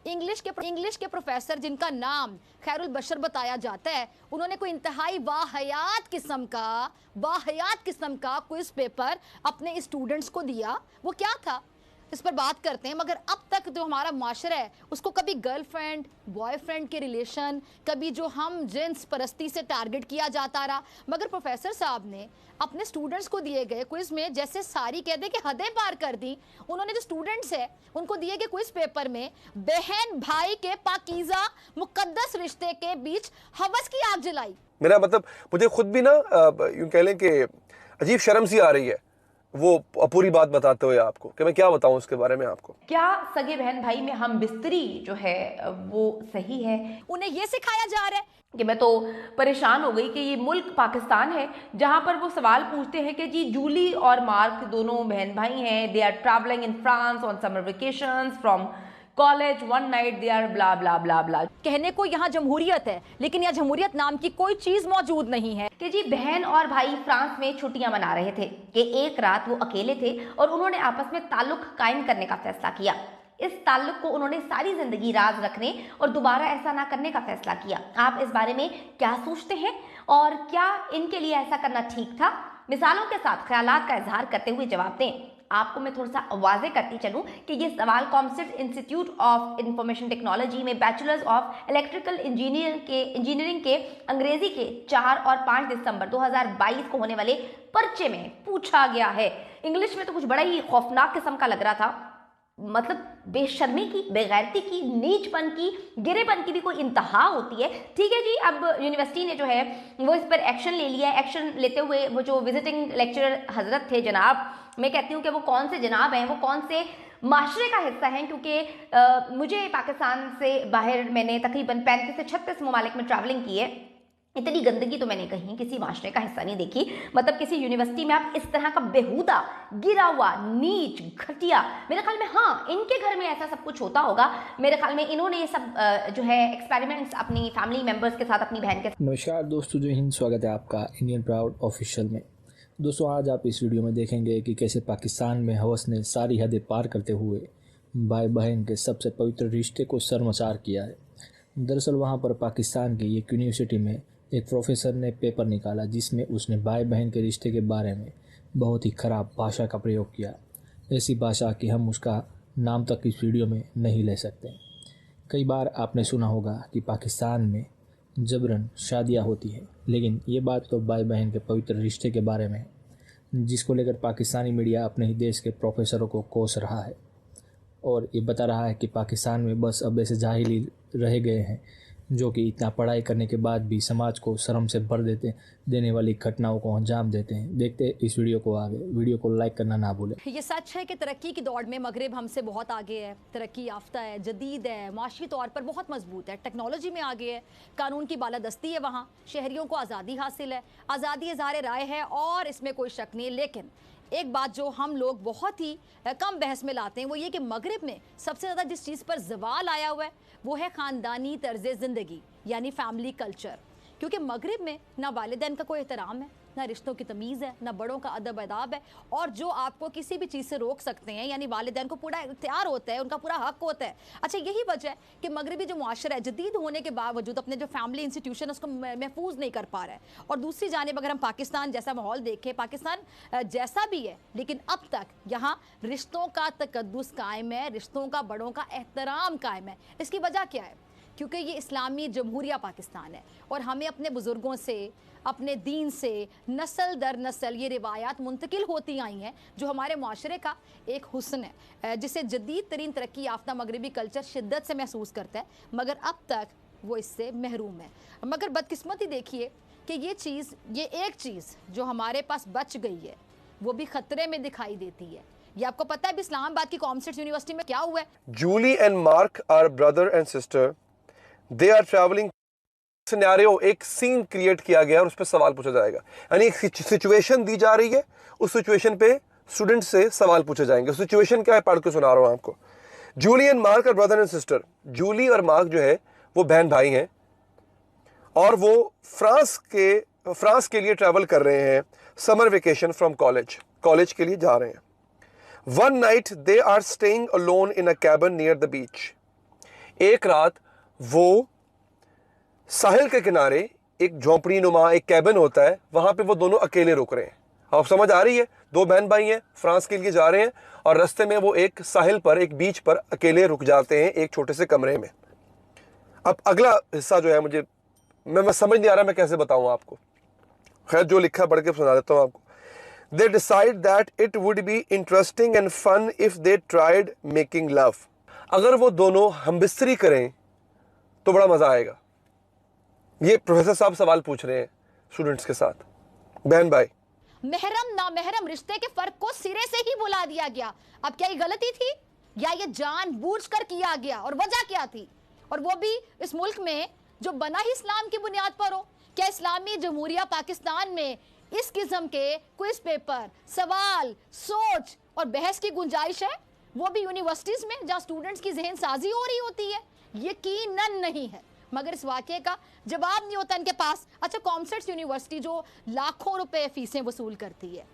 English के professor जिनका नाम खैरुल बशर बताया जाता है, उन्होंने कोई इंतहाई वाहियात किस्म का क्विज पेपर अपने स्टूडेंट्स को दिया। वो क्या था, इस पर बात करते हैं। मगर अब तक जो हमारा माशरा है उसको कभी गर्लफ्रेंड बॉयफ्रेंड के रिलेशन, कभी जो हम जिन्स परस्ती से टारगेट किया जाता रहा। मगर प्रोफेसर साहब ने अपने स्टूडेंट्स को दिए गए क्विज में जैसे सारी कहते हैं कि हदें पार कर दी। उन्होंने जो स्टूडेंट्स है उनको दिए गए क्विज पेपर में बहन भाई के पाकीज़ा मुकद्दस रिश्ते के बीच हवस की आग जलाई। मेरा मतलब मुझे खुद भी ना यूं कह लें कि अजीब शर्म सी आ रही है वो पूरी बात बताते हुए आपको कि मैं क्या बताऊं उसके बारे में आपको। क्या सगे बहन भाई में हम बिस्तरी जो है वो सही है? उन्हें ये सिखाया जा रहा है कि मैं तो परेशान हो गई कि ये मुल्क पाकिस्तान है जहां पर वो सवाल पूछते हैं कि जी जूली और मार्क दोनों बहन भाई हैं, they are travelling in France on summer vacations from college one night, they are blah blah blah blah. कहने को यहाँ जमहूरियत है लेकिन यहाँ जमहूरियत नाम की कोई चीज मौजूद नहीं है। कि जी बहन और भाई फ्रांस में छुट्टियां मना रहे थे कि एक रात वो अकेले थे और उन्होंने आपस में ताल्लुक कायम करने का फैसला किया। इस ताल्लुक को उन्होंने सारी जिंदगी राज रखने और दोबारा ऐसा ना करने का फैसला किया। आप इस बारे में क्या सोचते हैं और क्या इनके लिए ऐसा करना ठीक था? मिसालों के साथ ख्यालात का इजहार करते हुए जवाब दें। आपको मैं थोड़ा सा वाज़ेह करती चलूं कि ये सवाल COMSATS institute of information technology में बैचलर्स ऑफ इलेक्ट्रिकल इंजीनियरिंग के अंग्रेजी के 4 और 5 दिसंबर 2022 को होने वाले पर्चे में पूछा गया है। इंग्लिश में तो कुछ बड़ा ही खौफनाक किस्म का लग रहा था, मतलब बेशर्मी की, बेगैरती की, नीचपन की, गिरेपन की भी कोई इंतहा होती है। ठीक है जी, अब यूनिवर्सिटी ने जो है वो इस पर एक्शन ले लिया है। एक्शन लेते हुए वो जो विजिटिंग लेक्चरर हजरत थे जनाब, मैं कहती हूँ कि वो कौन से जनाब हैं, वो कौन से माशरे का हिस्सा हैं, क्योंकि मुझे पाकिस्तान से बाहर मैंने तकरीबन 35 से 36 ममालिक में ट्रैवलिंग की है। इतनी गंदगी तो मैंने कहीं किसी माशरे का हिस्सा नहीं देखी। मतलब किसी यूनिवर्सिटी में आप इस तरह का बेहुदा, गिरा हुआ, नीच, घटिया, मेरे ख्याल में हाँ इनके घर में ऐसा सब कुछ होता होगा। मेरे ख्याल में इन्होंने ये सब जो है एक्सपेरिमेंट्स अपनी फैमिली मेम्बर्स के साथ, अपनी बहन के साथ। नमस्कार दोस्तों, जय हिंद। स्वागत है आपका इंडियन प्राउड ऑफिशियल में। दोस्तों आज आप इस वीडियो में देखेंगे कि कैसे पाकिस्तान में हवस ने सारी हदें पार करते हुए भाई बहन के सबसे पवित्र रिश्ते को शर्मसार किया है। दरअसल वहाँ पर पाकिस्तान की एक यूनिवर्सिटी में एक प्रोफेसर ने पेपर निकाला जिसमें उसने भाई बहन के रिश्ते के बारे में बहुत ही ख़राब भाषा का प्रयोग किया। ऐसी भाषा कि हम उसका नाम तक इस वीडियो में नहीं ले सकते। कई बार आपने सुना होगा कि पाकिस्तान में जबरन शादियां होती है, लेकिन ये बात तो भाई बहन के पवित्र रिश्ते के बारे में है, जिसको लेकर पाकिस्तानी मीडिया अपने ही देश के प्रोफेसरों को कोस रहा है और ये बता रहा है कि पाकिस्तान में बस अब ऐसे जाहिल रह गए हैं जो कि इतना पढ़ाई करने के बाद भी समाज को शर्म से भर देने वाली घटनाओं को अंजाम देते हैं। देखते हैं इस वीडियो को आगे। वीडियो को लाइक करना ना भूलें। ये सच है कि तरक्की की दौड़ में मगरिब हमसे बहुत आगे है, तरक्की याफ्ता है, जदीद है, माशी तौर पर बहुत मजबूत है, टेक्नोलॉजी में आगे है, कानून की बालादस्ती है, वहाँ शहरियों को आज़ादी हासिल है, आज़ादी इज़हार राय है और इसमें कोई शक नहीं। लेकिन एक बात जो हम लोग बहुत ही कम बहस में लाते हैं वो ये कि मगरिब में सबसे ज़्यादा जिस चीज़ पर जवाल आया हुआ है वो है ख़ानदानी तर्ज ज़िंदगी यानी फैमिली कल्चर। क्योंकि मगरिब में ना वालिदैन का कोई एहतराम है, ना रिश्तों की तमीज़ है, ना बड़ों का अदब अदाब है, और जो आपको किसी भी चीज़ से रोक सकते हैं यानी वालिदैन को पूरा इख्तियार होता है, उनका पूरा हक होता है। अच्छा, यही वजह है कि मगरबी जो मुआशरा है जदीद होने के बावजूद अपने जो फैमिली इंस्टीट्यूशन उसको महफूज नहीं कर पा रहा है। और दूसरी जानिब अगर हम पाकिस्तान जैसा माहौल देखें, पाकिस्तान जैसा भी है लेकिन अब तक यहाँ रिश्तों का तकद्दुस कायम है, रिश्तों का बड़ों का एहतराम कायम है। इसकी वजह क्या है? क्योंकि ये इस्लामी जमहूरिया पाकिस्तान है और हमें अपने बुज़ुर्गों से, अपने दीन से नस्ल दर नस्ल ये रिवायात मुंतकिल होती आई हैं जो हमारे माशरे का एक हुस्न है, जिसे जदीद तरीन तरक्की याफ्ता मगरबी कल्चर शिद्दत से महसूस करता है, मगर अब तक वो इससे महरूम है। मगर बदकिस्मती देखिए कि ये एक चीज़ जो हमारे पास बच गई है वो भी ख़तरे में दिखाई देती है। ये आपको पता है भी इस्लामाबाद की कॉमसेट यूनिवर्सिटी में क्या हुआ है? Julie and Mark are brother and sister, they are travelling. Scenario, एक सीन क्रिएट किया गया और उस पर सवाल पूछा जाएगा, यानी एक सिचुएशन दी जा रही है, उस सिचुएशन पे स्टूडेंट से सवाल पूछे जाएंगे। सिचुएशन क्या है पढ़ के सुना रहा हूँ आपको। Julie and Mark are brother and sister. Julie और मार्क जो है वो बहन भाई हैं और वो फ्रांस के लिए ट्रैवल कर रहे हैं समर वेकेशन फ्रॉम कॉलेज के लिए जा रहे हैं। One night they are staying alone in a cabin near the beach. एक रात वो साहिल के किनारे एक झोंपड़ी नुमा एक कैबिन होता है, वहां पे वो दोनों अकेले रुक रहे हैं। आप समझ आ रही है, दो बहन भाई हैं, फ्रांस के लिए जा रहे हैं और रास्ते में वो एक साहिल पर, एक बीच पर अकेले रुक जाते हैं एक छोटे से कमरे में। अब अगला हिस्सा जो है मुझे मैं समझ नहीं आ रहा मैं कैसे बताऊं आपको, खैर जो लिखा पढ़ के सुना देता हूं आपको। They decide that it would be interesting and fun if they tried making love. अगर वो दोनों हमबिस्तरी करें तो बड़ा मजा आएगा। ये प्रोफेसर साहब सवाल पूछ रहे हैं स्टूडेंट्स के साथ। बहन भाई, महरम नामहरम रिश्ते के फर्क को सिरे से ही भुला दिया गया। अब क्या ये गलती थी या ये जानबूझकर किया गया, और वजह क्या थी? और वो भी इस मुल्क में जो बना ही इस्लाम की बुनियाद पर हो। क्या इस्लामी जमहूरिया पाकिस्तान में इस किस्म के क्विज पेपर, सवाल, सोच और बहस की गुंजाइश है? वो भी यूनिवर्सिटीज में जहां स्टूडेंट्स की जहन साजी हो रही होती है? यकीनन नहीं है। मगर इस वाक़े का जवाब नहीं होता इनके पास। अच्छा, कॉमर्स यूनिवर्सिटी जो लाखों रुपए फीसें वसूल करती है,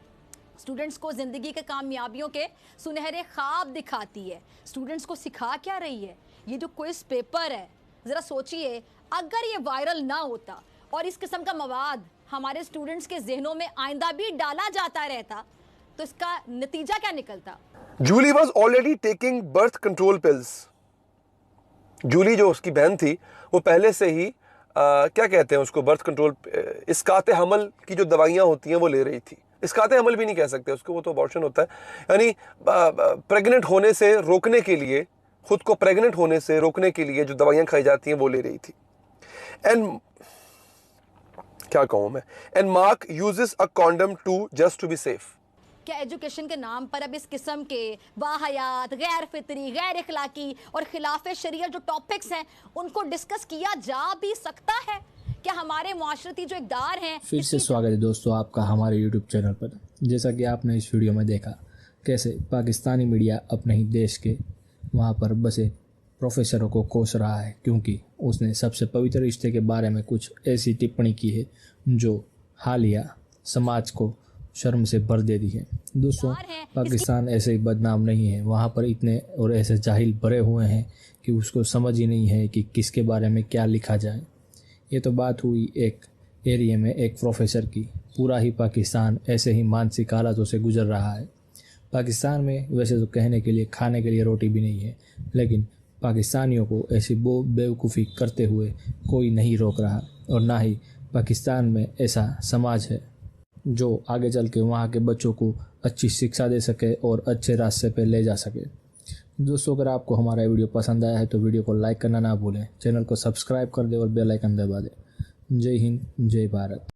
स्टूडेंट्स को ज़िंदगी के कामयाबियों के सुनहरे ख्वाब दिखाती है, स्टूडेंट्स को सिखा क्या रही है? ये जो क्विज पेपर है, ज़रा सोचिए, अगर ये वायरल ना होता और इस किस्म का मवाद हमारे स्टूडेंट्स के जहनों में आइंदा भी डाला जाता रहता, तो इसका नतीजा क्या निकलता? Julie was already taking birth control pills. Julie जो उसकी बहन थी वो पहले से ही क्या कहते हैं उसको, बर्थ कंट्रोल, इसकाते हमल की जो दवाइयाँ होती हैं वो ले रही थी। इसकाते हमल भी नहीं कह सकते उसको, वो तो अबॉर्शन होता है, यानी प्रेग्नेंट होने से रोकने के लिए, खुद को प्रेग्नेंट होने से रोकने के लिए जो दवाइयाँ खाई जाती हैं वो ले रही थी। एंड क्या कहूँ मैं, and Mark uses a condom to just to be safe. क्या एजुकेशन के नाम पर अब इस किस्म के वाहियात, गैर फितरी, गैर इखलाकी और खिलाफ शरीयत जो टॉपिक्स हैं उनको डिस्कस किया जा भी सकता है? क्या हमारे माशरती जो इक़दार हैं? फिर से स्वागत है दोस्तों आपका हमारे यूट्यूब चैनल पर। जैसा कि आपने इस वीडियो में देखा कैसे पाकिस्तानी मीडिया अपने ही देश के वहाँ पर बसे प्रोफेसरों को कोस रहा है, क्योंकि उसने सबसे पवित्र रिश्ते के बारे में कुछ ऐसी टिप्पणी की है जो हालिया समाज को शर्म से भर देती है। दोस्तों, पाकिस्तान ऐसे ही बदनाम नहीं है, वहाँ पर इतने और ऐसे जाहिल भरे हुए हैं कि उसको समझ ही नहीं है कि किसके बारे में क्या लिखा जाए। ये तो बात हुई एक एरिया में एक प्रोफेसर की, पूरा ही पाकिस्तान ऐसे ही मानसिक हालातों से गुजर रहा है। पाकिस्तान में वैसे तो कहने के लिए खाने के लिए रोटी भी नहीं है, लेकिन पाकिस्तानियों को ऐसी बेवकूफ़ी करते हुए कोई नहीं रोक रहा, और ना ही पाकिस्तान में ऐसा समाज है जो आगे चल के वहाँ के बच्चों को अच्छी शिक्षा दे सके और अच्छे रास्ते पे ले जा सके। दोस्तों, अगर आपको हमारा वीडियो पसंद आया है तो वीडियो को लाइक करना ना भूलें, चैनल को सब्सक्राइब कर दें और बेल आइकन दबा दें। जय हिंद, जय भारत।